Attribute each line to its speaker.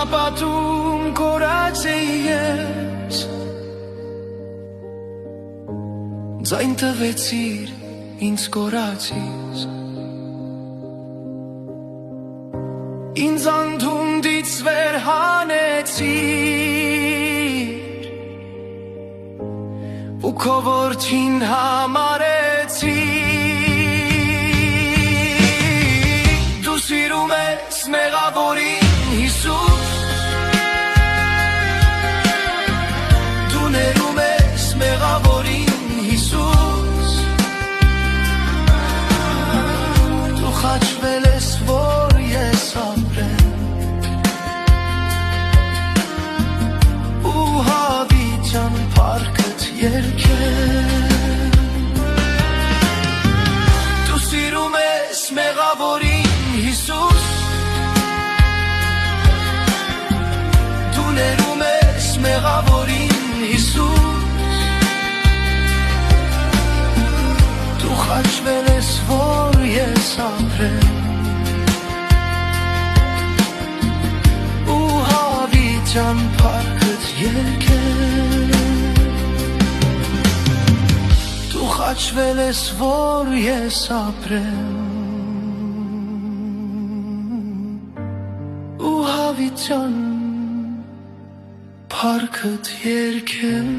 Speaker 1: շապատում կորած էի ես, ձայն տվեցիր ինձ կորացից, ինձ անդունդից վեր հանեցիր ու քո որդին համարեցիր, դու սիրում ես մեղավորին Հիսուս, դու ներում ես մեղավորին Հիսուս, դու խաչվել ես, որ ես ապրեմ ու հավիտյան փառքդ երգեմ, դու սիրում ես մեղավորին Հիսուս, ներում ես մեղավորին Հիսուս, դու խաչվել ես, որ ես ապրեմ ու հավիտյան փառքդ երգեմ, դու խաչվել ես, որ ես ապրեմ ու հավիտյան փառքդ երգեմ